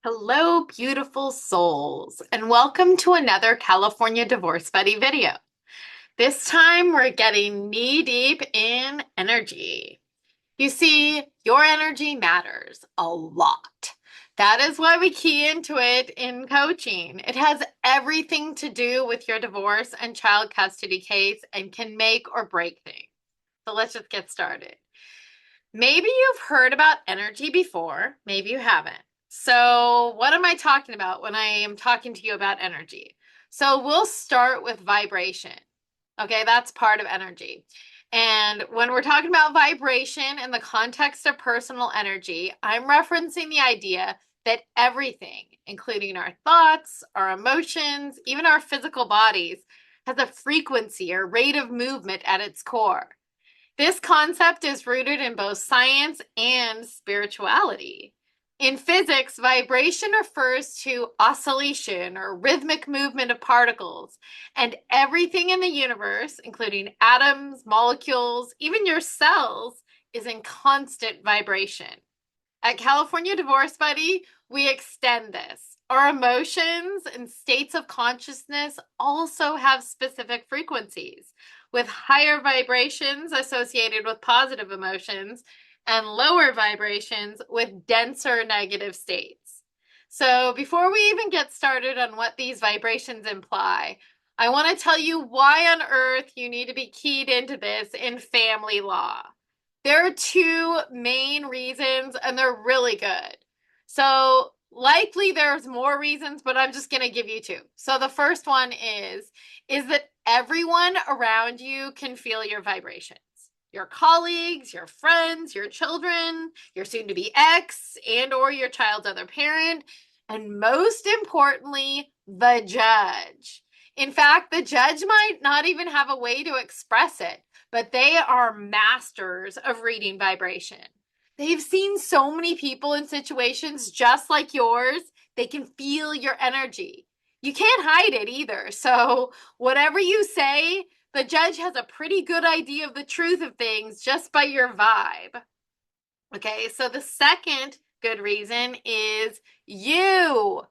Hello, beautiful souls, and welcome to another California Divorce Buddy video. This time we're getting knee deep in energy. You see, your energy matters a lot. That is why we key into it in coaching. It has everything to do with your divorce and child custody case and can make or break things. So let's just get started. Maybe you've heard about energy before, maybe you haven't. So, what am I talking about when I am talking to you about energy? So, we'll start with vibration. Okay, that's part of energy. And when we're talking about vibration in the context of personal energy, I'm referencing the idea that everything, including our thoughts, our emotions, even our physical bodies, has a frequency or rate of movement at its core. This concept is rooted in both science and spirituality. In physics, vibration refers to oscillation or rhythmic movement of particles, and everything in the universe, including atoms, molecules, even your cells, is in constant vibration. At California Divorce Buddy, we extend this. Our emotions and states of consciousness also have specific frequencies, with higher vibrations associated with positive emotions and lower vibrations with denser negative states. So, before we even get started on what these vibrations imply, I want to tell you why on earth you need to be keyed into this in family law. There are two main reasons, and they're really good. So, likely there's more reasons, but I'm just going to give you two. So, the first one is that everyone around you can feel your vibrations. Your colleagues, your friends, your children, your soon to be ex and or your child's other parent, and most importantly, the judge. In fact, the judge might not even have a way to express it, but they are masters of reading vibration. They've seen so many people in situations just like yours. They can feel your energy. You can't hide it either. So, whatever you say, the judge has a pretty good idea of the truth of things just by your vibe. Okay, so the second good reason is you.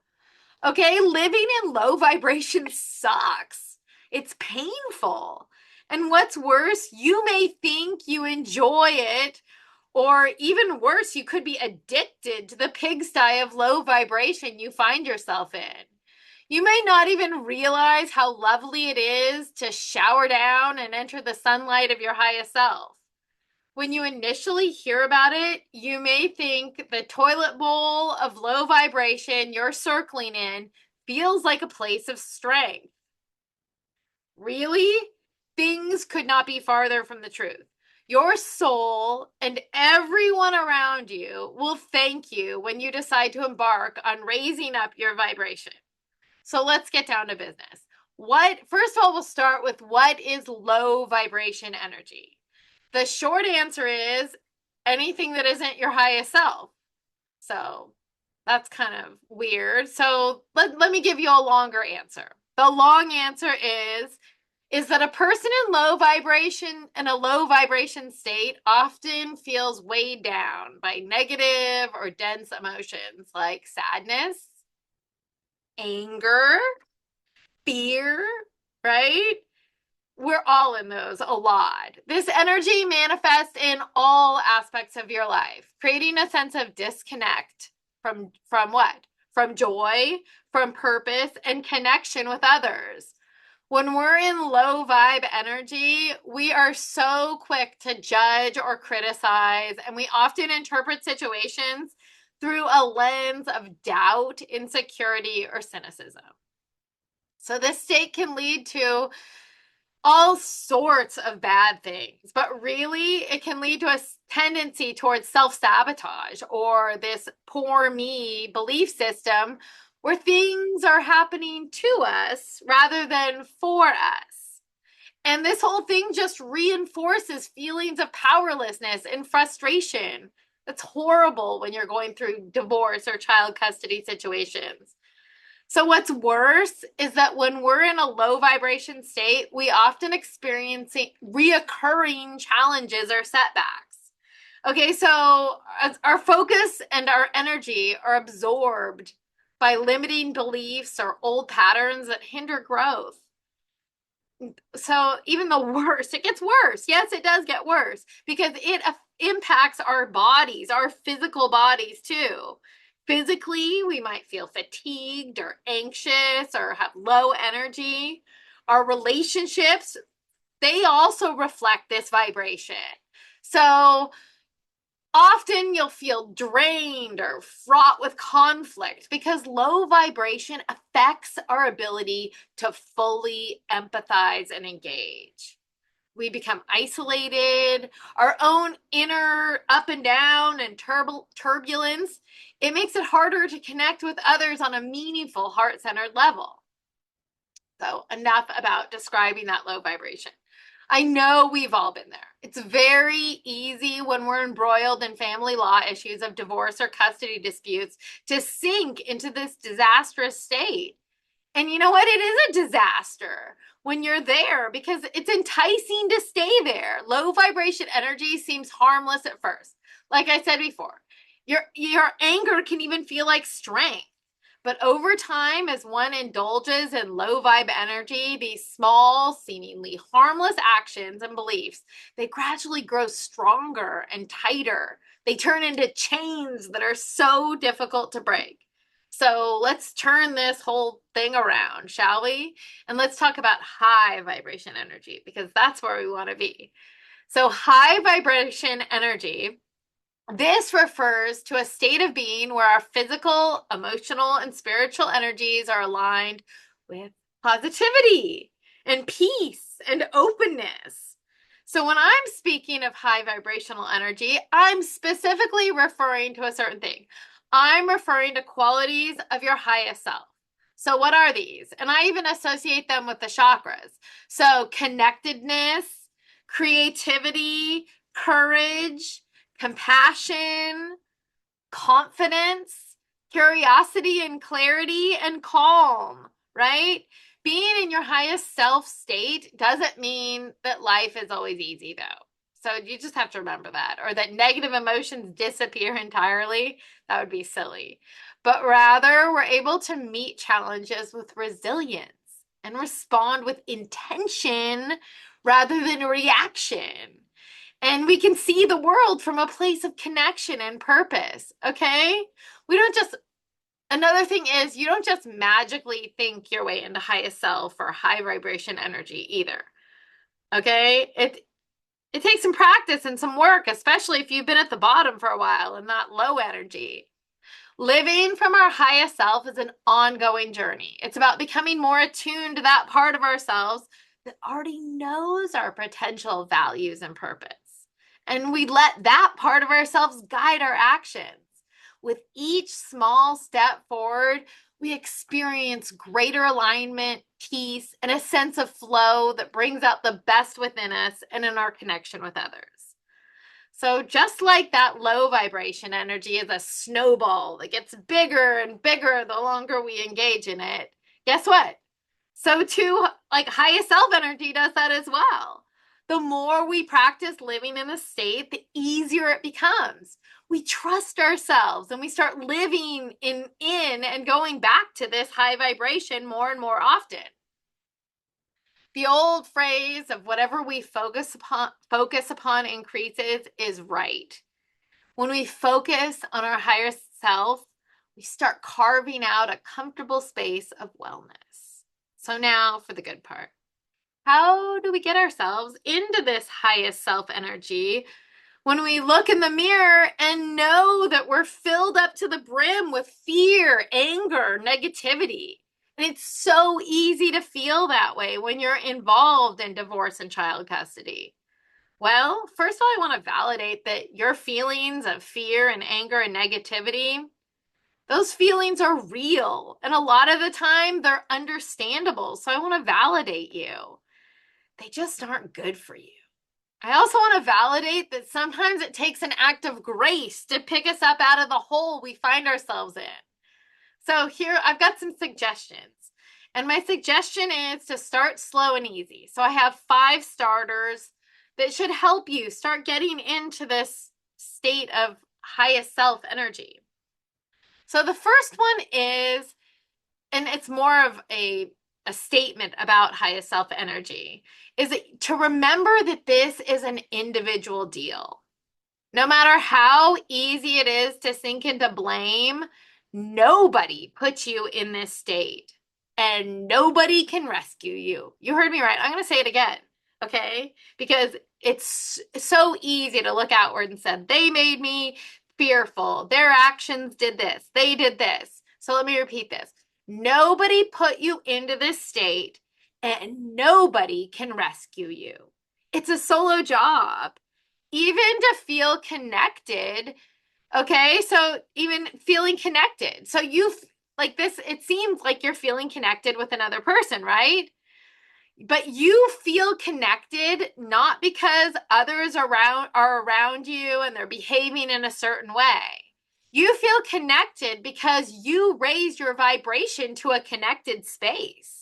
Okay, living in low vibration sucks. It's painful. And what's worse, you may think you enjoy it, or even worse, you could be addicted to the pigsty of low vibration you find yourself in. You may not even realize how lovely it is to shower down and enter the sunlight of your highest self. When you initially hear about it, you may think the toilet bowl of low vibration you're circling in feels like a place of strength. Really? Things could not be farther from the truth. Your soul and everyone around you will thank you when you decide to embark on raising up your vibration. So let's get down to business. First of all, we'll start with what is low vibration energy? The short answer is anything that isn't your highest self. So that's kind of weird. So let me give you a longer answer. The long answer is that a person in a low vibration state often feels weighed down by negative or dense emotions like sadness, anger, fear, right? We're all in those a lot. This energy manifests in all aspects of your life, creating a sense of disconnect from what? From joy, from purpose, and connection with others. When we're in low vibe energy, we are so quick to judge or criticize, and we often interpret situations through a lens of doubt, insecurity, or cynicism. So this state can lead to all sorts of bad things, but really it can lead to a tendency towards self-sabotage or this poor me belief system where things are happening to us rather than for us. And this whole thing just reinforces feelings of powerlessness and frustration. That's horrible when you're going through divorce or child custody situations. So, what's worse is that when we're in a low vibration state, we often experience reoccurring challenges or setbacks. Okay, so our focus and our energy are absorbed by limiting beliefs or old patterns that hinder growth. So even the worst, it gets worse. Yes, it does get worse because it impacts our bodies, our physical bodies too. Physically, we might feel fatigued or anxious or have low energy. Our relationships, they also reflect this vibration. So often you'll feel drained or fraught with conflict because low vibration affects our ability to fully empathize and engage. We become isolated, our own inner up and down and turbulence. It makes it harder to connect with others on a meaningful, heart-centered level. So enough about describing that low vibration. I know we've all been there. It's very easy when we're embroiled in family law issues of divorce or custody disputes to sink into this disastrous state. And you know what? It is a disaster when you're there because it's enticing to stay there. Low vibration energy seems harmless at first. Like I said before, your anger can even feel like strength. But over time, as one indulges in low vibe energy, these small, seemingly harmless actions and beliefs, they gradually grow stronger and tighter. They turn into chains that are so difficult to break. So let's turn this whole thing around, shall we? And let's talk about high vibration energy because that's where we want to be. So high vibration energy, this refers to a state of being where our physical, emotional, and spiritual energies are aligned with positivity and peace and openness. So when I'm speaking of high vibrational energy, I'm specifically referring to a certain thing. I'm referring to qualities of your highest self. So what are these? And I even associate them with the chakras. So connectedness, creativity, courage, compassion, confidence, curiosity and clarity, and calm, right? Being in your highest self state doesn't mean that life is always easy, though. So you just have to remember that, or that negative emotions disappear entirely. That would be silly. But rather, we're able to meet challenges with resilience and respond with intention rather than reaction. And we can see the world from a place of connection and purpose, okay? We don't just, another thing is, you don't just magically think your way into highest self or high vibration energy either, okay? It takes some practice and some work, especially if you've been at the bottom for a while and not low energy. Living from our highest self is an ongoing journey. It's about becoming more attuned to that part of ourselves that already knows our potential, values, and purpose. And we let that part of ourselves guide our actions. With each small step forward, we experience greater alignment, peace, and a sense of flow that brings out the best within us and in our connection with others. So just like that low vibration energy is a snowball that gets bigger and bigger the longer we engage in it, guess what? So too, like highest self energy does that as well. The more we practice living in a state, the easier it becomes. We trust ourselves and we start living in and going back to this high vibration more and more often. The old phrase of whatever we focus upon increases is right. When we focus on our higher self, we start carving out a comfortable space of wellness. So now for the good part. How do we get ourselves into this highest self energy when we look in the mirror and know that we're filled up to the brim with fear, anger, negativity? And it's so easy to feel that way when you're involved in divorce and child custody. Well, first of all, I want to validate that your feelings of fear and anger and negativity, those feelings are real. And a lot of the time, they're understandable. So I want to validate you. They just aren't good for you. I also want to validate that sometimes it takes an act of grace to pick us up out of the hole we find ourselves in. So here, I've got some suggestions. And my suggestion is to start slow and easy. So I have 5 starters that should help you start getting into this state of highest self energy. So the first one is and it's more of a statement about highest self energy, is to remember that this is an individual deal. No matter how easy it is to sink into blame, nobody put you in this state and nobody can rescue you. You heard me right. I'm going to say it again, okay? Because it's so easy to look outward and say, they made me fearful. Their actions did this. They did this. So let me repeat this. Nobody put you into this state and nobody can rescue you. It's a solo job. Even to feel connected, okay? So even feeling connected. So you like this, it seems like you're feeling connected with another person, right? But you feel connected not because others are around you and they're behaving in a certain way. You feel connected because you raise your vibration to a connected space.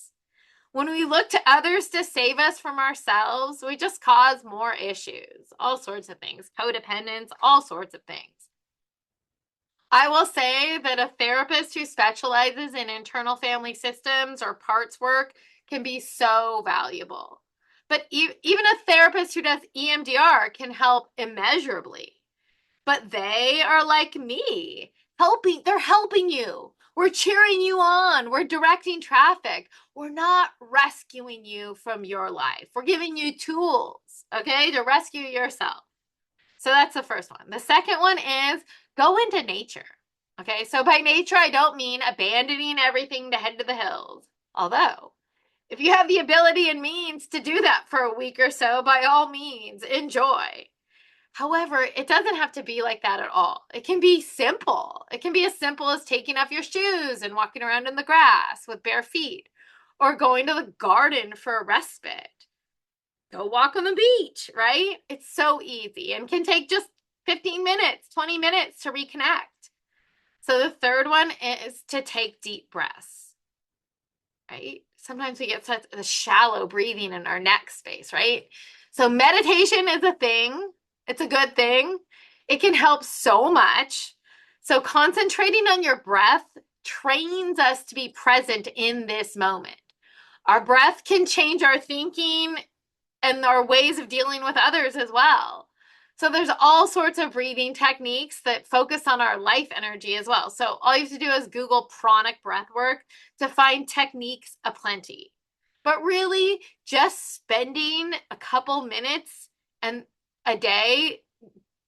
When we look to others to save us from ourselves, we just cause more issues, all sorts of things, codependence, all sorts of things. I will say that a therapist who specializes in internal family systems or parts work can be so valuable. But even a therapist who does EMDR can help immeasurably. But they are like me, they're helping you. We're cheering you on. We're directing traffic. We're not rescuing you from your life. We're giving you tools, okay, to rescue yourself. So that's the first one. The second one is go into nature. Okay, so by nature, I don't mean abandoning everything to head to the hills. Although, if you have the ability and means to do that for a week or so, by all means, enjoy. However, it doesn't have to be like that at all. It can be simple. It can be as simple as taking off your shoes and walking around in the grass with bare feet, or going to the garden for a respite. Go walk on the beach, right? It's so easy and can take just 15 minutes, 20 minutes to reconnect. So the third one is to take deep breaths, right? Sometimes we get such a shallow breathing in our neck space, right? So meditation is a thing. It's a good thing. It can help so much. So concentrating on your breath trains us to be present in this moment. Our breath can change our thinking and our ways of dealing with others as well. So there's all sorts of breathing techniques that focus on our life energy as well. So all you have to do is Google pranic breath work to find techniques aplenty. But really, just spending a couple minutes and a day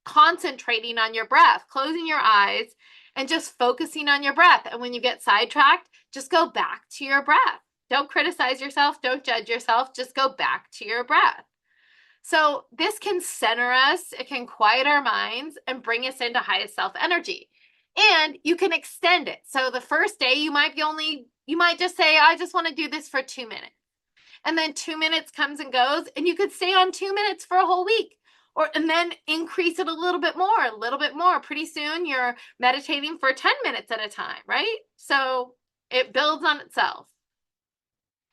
concentrating on your breath, closing your eyes, and just focusing on your breath. And when you get sidetracked, just go back to your breath. Don't criticize yourself. Don't judge yourself. Just go back to your breath. So this can center us, it can quiet our minds and bring us into highest self energy. And you can extend it. So the first day you might just say, I just want to do this for 2 minutes. And then 2 minutes comes and goes, and you could stay on 2 minutes for a whole week. And then increase it a little bit more, a little bit more. Pretty soon you're meditating for 10 minutes at a time, right? So it builds on itself.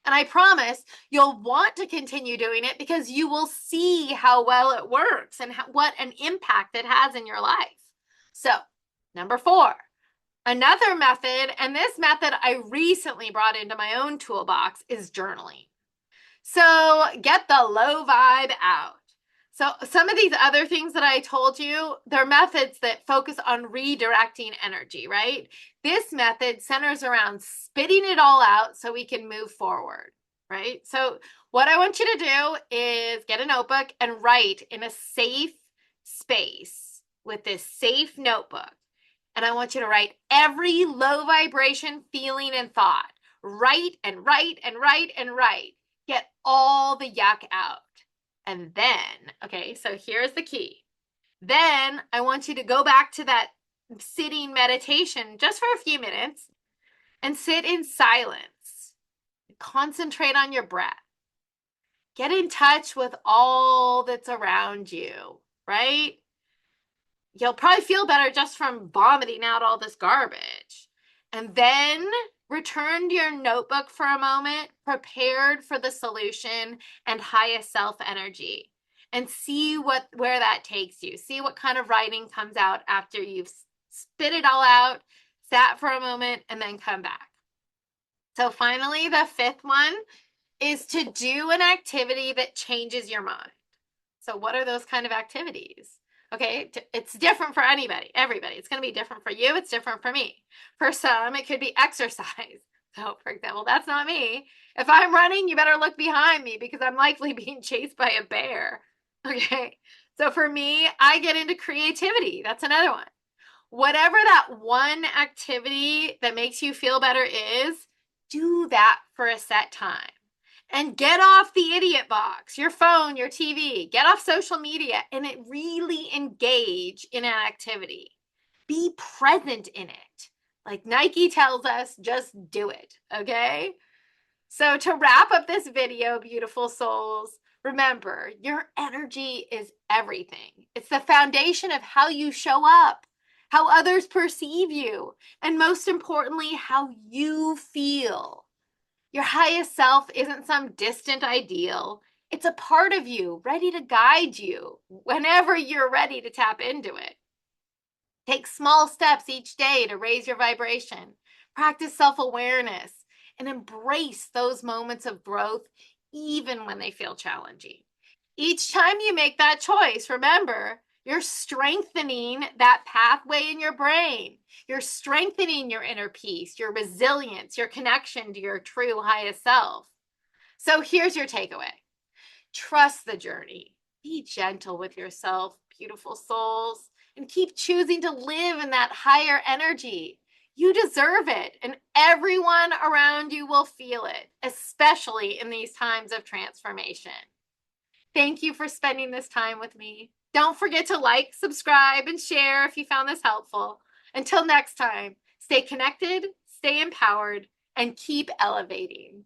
And I promise you'll want to continue doing it because you will see how well it works and what an impact it has in your life. So, number 4, another method, and this method I recently brought into my own toolbox, is journaling. So, get the low vibe out. So some of these other things that I told you, they're methods that focus on redirecting energy, right? This method centers around spitting it all out so we can move forward, right? So what I want you to do is get a notebook and write in a safe space with this safe notebook. And I want you to write every low vibration feeling and thought. Write and write and write and write. Get all the yuck out. And then, okay, so here's the key. Then I want you to go back to that sitting meditation just for a few minutes and sit in silence. Concentrate on your breath. Get in touch with all that's around you, right? You'll probably feel better just from vomiting out all this garbage. And then return to your notebook for a moment, prepared for the solution and highest self energy, and see where that takes you. See what kind of writing comes out after you've spit it all out, sat for a moment, and then come back. So finally, the fifth one is to do an activity that changes your mind. So what are those kind of activities? Okay, it's different for everybody. It's going to be different for you. It's different for me. For some, it could be exercise. So, for example, that's not me. If I'm running, you better look behind me because I'm likely being chased by a bear. Okay, so for me, I get into creativity. That's another one. Whatever that one activity that makes you feel better is, do that for a set time. And get off the idiot box, your phone, your TV, get off social media and really engage in an activity. Be present in it. Like Nike tells us, just do it, okay? So to wrap up this video, beautiful souls, remember, your energy is everything. It's the foundation of how you show up, how others perceive you, and most importantly, how you feel. Your highest self isn't some distant ideal. It's a part of you, ready to guide you whenever you're ready to tap into it. Take small steps each day to raise your vibration. Practice self-awareness and embrace those moments of growth, even when they feel challenging. Each time you make that choice, remember, you're strengthening that pathway in your brain. You're strengthening your inner peace, your resilience, your connection to your true highest self. So here's your takeaway. Trust the journey. Be gentle with yourself, beautiful souls, and keep choosing to live in that higher energy. You deserve it, and everyone around you will feel it, especially in these times of transformation. Thank you for spending this time with me. Don't forget to like, subscribe, and share if you found this helpful. Until next time, stay connected, stay empowered, and keep elevating.